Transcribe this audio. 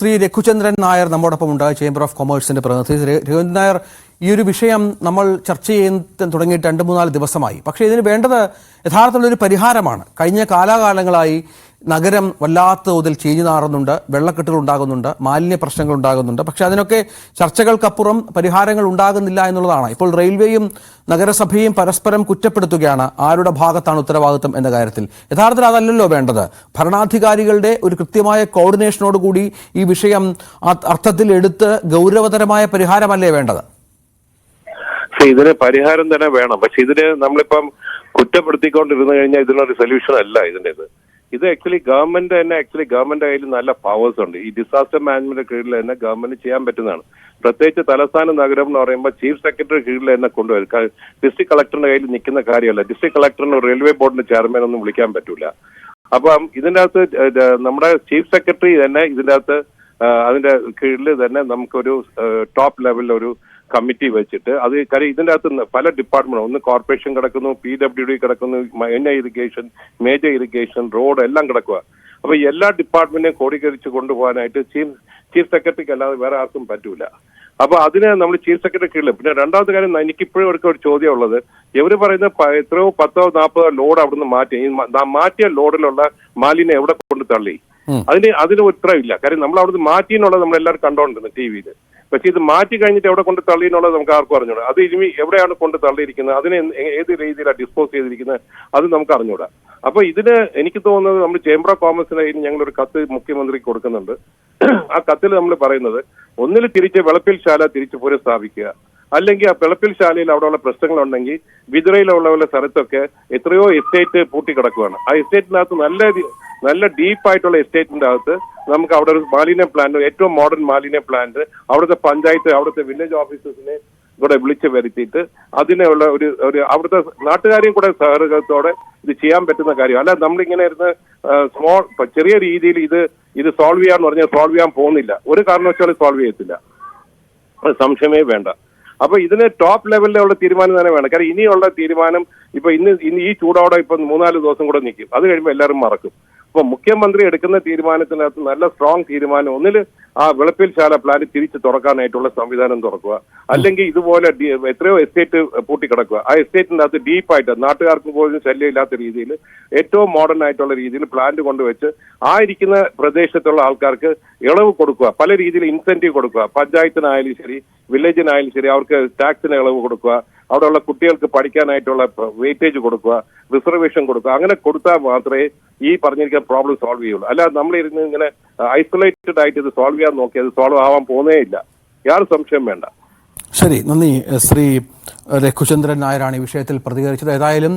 Shri Raghuchandran Nair നമ്മോടൊപ്പമുണ്ട്, chamber of കൊമേഴ്സിന്റെ പ്രതിനിധി. രഘുചന്ദ്രൻ നായർ, ഈ ഒരു വിഷയം നമ്മൾ ചർച്ച ചെയ്യാൻ തുടങ്ങിയിട്ട് 2-3 ദിവസമായി. പക്ഷേ ഇതിന് വേണ്ടത് യഥാർത്ഥത്തിലൊരു പരിഹാരമാണ്. കഴിഞ്ഞ കാലാകാലങ്ങളായി നഗരം വല്ലാത്ത തോതിൽ ചീഞ്ഞു നാറുന്നുണ്ട്, വെള്ളക്കെട്ടുകൾ ഉണ്ടാകുന്നുണ്ട്, മാലിന്യ പ്രശ്നങ്ങൾ ഉണ്ടാകുന്നുണ്ട്. പക്ഷെ അതിനൊക്കെ ചർച്ചകൾക്കപ്പുറം പരിഹാരങ്ങൾ ഉണ്ടാകുന്നില്ല എന്നുള്ളതാണ്. ഇപ്പോൾ റെയിൽവേയും നഗരസഭയും പരസ്പരം കുറ്റപ്പെടുത്തുകയാണ് ആരുടെ ഭാഗത്താണ് ഉത്തരവാദിത്വം എന്ന കാര്യത്തിൽ. യഥാർത്ഥത്തിൽ അതല്ലല്ലോ വേണ്ടത്. ഭരണാധികാരികളുടെ ഒരു കൃത്യമായ കോർഡിനേഷനോടുകൂടി ഈ വിഷയം അർത്ഥത്തിൽ എടുത്ത് ഗൗരവതരമായ പരിഹാരമല്ലേ വേണ്ടത്? ഇതിന് പരിഹാരം തന്നെ വേണം. പക്ഷെ ഇതിന് നമ്മളിപ്പം കുറ്റപ്പെടുത്തിക്കൊണ്ടിരുന്നു കഴിഞ്ഞാൽ ഇതിനൊരു സൊല്യൂഷൻ അല്ല ഇതിൻ്റെത്. ഇത് ഗവൺമെന്റ് കയ്യിൽ നല്ല പവേഴ്സ് ഉണ്ട്. ഈ ഡിസാസ്റ്റർ മാനേജ്മെന്റ് കീഴിൽ തന്നെ ഗവൺമെന്റ് ചെയ്യാൻ പറ്റുന്നതാണ്. പ്രത്യേകിച്ച് തലസ്ഥാന നഗരം എന്ന് പറയുമ്പോൾ ചീഫ് സെക്രട്ടറി കീഴിൽ തന്നെ കൊണ്ടുവരും. ഡിസ്ട്രിക്ട് കളക്ടറിന്റെ കയ്യിൽ നിൽക്കുന്ന കാര്യമല്ല. ഡിസ്ട്രിക്ട് കളക്ടറിന് റെയിൽവേ ബോർഡിന്റെ ചെയർമാൻ ഒന്നും വിളിക്കാൻ പറ്റൂല. അപ്പം ഇതിൻ്റെ അകത്ത് നമ്മുടെ ചീഫ് സെക്രട്ടറി തന്നെ അതിന്റെ കീഴിൽ തന്നെ നമുക്കൊരു ടോപ്പ് ലെവലിൽ ഒരു കമ്മിറ്റി വെച്ചിട്ട് കാര്യം ഇതിൻ്റെ അകത്ത് പല ഡിപ്പാർട്ട്മെന്റ്, ഒന്ന് കോർപ്പറേഷൻ കിടക്കുന്നു, PWD കിടക്കുന്നു, ഇറിഗേഷൻ, മേജർ ഇറിഗേഷൻ, റോഡ് എല്ലാം കിടക്കുക. അപ്പൊ എല്ലാ ഡിപ്പാർട്ട്മെന്റിനെയും കോടീകരിച്ച് കൊണ്ടുപോകാനായിട്ട് ചീഫ് സെക്രട്ടറിക്ക് അല്ലാതെ വേറെ ആർക്കും പറ്റൂല. അപ്പൊ അതിന് നമ്മൾ ചീഫ് സെക്രട്ടറി കീഴിൽ. പിന്നെ രണ്ടാമത്തെ കാര്യം, എനിക്കിപ്പോഴും ഒരു ചോദ്യം ഉള്ളത്, ഇവര് പറയുന്ന എത്രയോ 10-40 ലോഡ് അവിടുന്ന് മാറ്റിയ ലോഡിലുള്ള മാലിന്യം എവിടെ കൊണ്ട് തള്ളി? അതിന് ഉത്തരവില്ല. കാര്യം നമ്മൾ അവിടുന്ന് മാറ്റിയെന്നുള്ളത് നമ്മളെല്ലാവരും കണ്ടോണ്ടിരുന്നു TV-യിൽ. പക്ഷെ ഇത് മാറ്റി കഴിഞ്ഞിട്ട് എവിടെ കൊണ്ട് തള്ളി എന്നുള്ളത് നമുക്ക് ആർക്കും അറിഞ്ഞൂടാ. അത് ഇനി എവിടെയാണ് കൊണ്ട് തള്ളിയിരിക്കുന്നത്, അതിനെ ഏത് രീതിയിലാണ് ഡിസ്പോസ് ചെയ്തിരിക്കുന്നത്, അത് നമുക്ക് അറിഞ്ഞൂടാ. അപ്പൊ ഇതിന് എനിക്ക് തോന്നുന്നത് നമ്മൾ ചേംബർ ഓഫ് കോമേഴ്സിന് ഞങ്ങളൊരു കത്ത് മുഖ്യമന്ത്രിക്ക് കൊടുക്കുന്നുണ്ട്. ആ കത്തിൽ നമ്മൾ പറയുന്നത്, ഒന്നിൽ വെളപ്പിൽ ശാല തിരിച്ച് പുനഃസ്ഥാപിക്കുക, അല്ലെങ്കിൽ ആ വെളപ്പിൽ ശാലയിൽ അവിടെയുള്ള പ്രശ്നങ്ങളുണ്ടെങ്കിൽ വിതുരയിലുള്ള സ്ഥലത്തൊക്കെ എത്രയോ എസ്റ്റേറ്റ് പൂട്ടിക്കിടക്കുകയാണ്. ആ എസ്റ്റേറ്റിനകത്ത് നല്ല ഡീപ്പായിട്ടുള്ള എസ്റ്റേറ്റിന്റെ അകത്ത് നമുക്ക് അവിടെ ഒരു മാലിന്യ പ്ലാന്റ്, ഏറ്റവും മോഡേൺ മാലിന്യ പ്ലാന്റ്, അവിടുത്തെ പഞ്ചായത്ത്, അവിടുത്തെ വില്ലേജ് ഓഫീസേഴ്സിനെ കൂടെ വിളിച്ചു വരുത്തിയിട്ട് അതിനുള്ള ഒരു അവിടുത്തെ നാട്ടുകാരെയും കൂടെ സഹകരണത്തോടെ ഇത് ചെയ്യാൻ പറ്റുന്ന കാര്യം. അല്ല നമ്മളിങ്ങനെ ഇരുന്ന് ചെറിയ രീതിയിൽ ഇത് സോൾവ് ചെയ്യാന്ന് പറഞ്ഞാൽ സോൾവ് ചെയ്യാൻ പോകുന്നില്ല. ഒരു കാരണവശാലും സോൾവ് ചെയ്യത്തില്ല, അത് സംശയമേ വേണ്ട. അപ്പൊ ഇതിന് ടോപ്പ് ലെവലിലുള്ള തീരുമാനം തന്നെ വേണം. കാരണം ഇനിയുള്ള തീരുമാനം ഇന്ന് ഈ ചൂടോടെ 3-4 ദിവസം കൂടെ നിൽക്കും. അത് കഴിയുമ്പോൾ എല്ലാവരും മറക്കും. അപ്പൊ മുഖ്യമന്ത്രി എടുക്കുന്ന തീരുമാനത്തിനകത്ത് നല്ല സ്ട്രോങ് തീരുമാനം, ഒന്നിൽ ആ വെളപ്പിൽ ശാല പ്ലാന്റ് തിരിച്ച് തുറക്കാനായിട്ടുള്ള സംവിധാനം തുറക്കുക, അല്ലെങ്കിൽ ഇതുപോലെ എത്രയോ എസ്റ്റേറ്റ് പൂട്ടിക്കിടക്കുക, ആ എസ്റ്റേറ്റിന്റെ അകത്ത് ഡീപ്പായിട്ട് നാട്ടുകാർക്ക് പോലും ശല്യമില്ലാത്ത രീതിയിൽ ഏറ്റവും മോഡേൺ ആയിട്ടുള്ള രീതിയിൽ പ്ലാന്റ് കൊണ്ടുവച്ച് ആ ഇരിക്കുന്ന പ്രദേശത്തുള്ള ആൾക്കാർക്ക് ഇളവ് കൊടുക്കുക, പല രീതിയിൽ ഇൻസെന്റീവ് കൊടുക്കുക, പഞ്ചായത്തിനായാലും ശരി വില്ലേജിനായാലും ശരി അവർക്ക് ടാക്സിന് ഇളവ് കൊടുക്കുക, അവിടെയുള്ള കുട്ടികൾക്ക് പഠിക്കാനായിട്ടുള്ള വെയിറ്റേജ് കൊടുക്കുക, റിസർവേഷൻ കൊടുക്കുക. അങ്ങനെ കൊടുത്താൽ മാത്രമേ ഈ പറഞ്ഞിരിക്കുന്ന പ്രോബ്ലം സോൾവ് ചെയ്യുള്ളൂ. അല്ലാതെ നമ്മളിരുന്ന് ഇങ്ങനെ ഐസൊലേറ്റഡ് ആയിട്ട് ഇത് സോൾവ് ചെയ്യാൻ നോക്കി അത് സോൾവ് ആവാൻ പോകുന്നേ ഇല്ല. യാതൊരു സംശയം വേണ്ട. ശരി, നന്ദി. ശ്രീ രഘുചന്ദ്രൻ നായരാണ് ഈ വിഷയത്തിൽ പ്രതികരിച്ചത്. ഏതായാലും